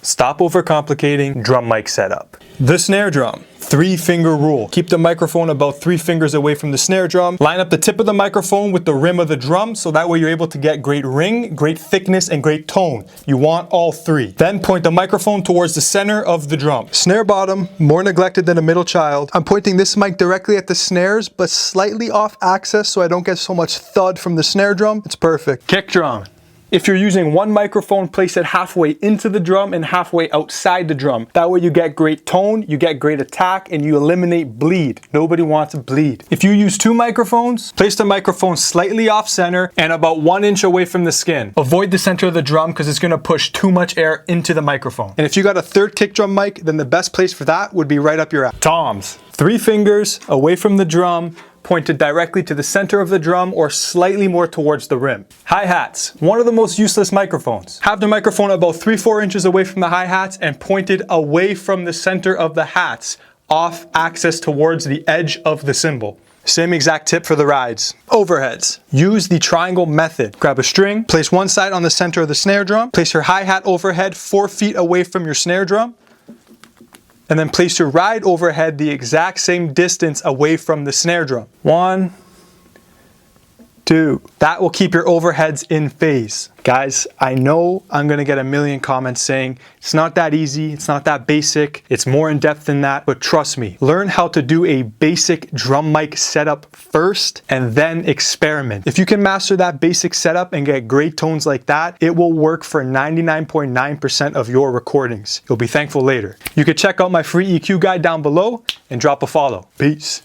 Stop overcomplicating drum mic setup. The snare drum. 3-finger rule. Keep the microphone about 3 fingers away from the snare drum. Line up the tip of the microphone with the rim of the drum so that way you're able to get great ring, great thickness, and great tone. You want all 3. Then point the microphone towards the center of the drum. Snare bottom, more neglected than a middle child. I'm pointing this mic directly at the snares, but slightly off axis so I don't get so much thud from the snare drum. It's perfect. Kick drum. If you're using one microphone, place it halfway into the drum and halfway outside the drum. That way you get great tone, you get great attack, and you eliminate bleed. Nobody wants to bleed. If you use 2 microphones, place the microphone slightly off center and about 1 inch away from the skin. Avoid the center of the drum because it's gonna push too much air into the microphone. And if you got a 3rd kick drum mic, then the best place for that would be right up your ass. Toms. 3 fingers away from the drum, pointed directly to the center of the drum or slightly more towards the rim. Hi-hats, one of the most useless microphones. Have the microphone about 3-4 inches away from the hi-hats and pointed away from the center of the hats, off axis towards the edge of the cymbal. Same exact tip for the rides. Overheads. Use the triangle method. Grab a string, place one side on the center of the snare drum, place your hi-hat overhead 4 feet away from your snare drum, and then place your ride overhead the exact same distance away from the snare drum. 1, 2. That will keep your overheads in phase. Guys, I know I'm gonna get a million comments saying, it's not that easy, it's not that basic, it's more in depth than that, but trust me, learn how to do a basic drum mic setup first and then experiment. If you can master that basic setup and get great tones like that, it will work for 99.9% of your recordings. You'll be thankful later. You can check out my free EQ guide down below and drop a follow. Peace.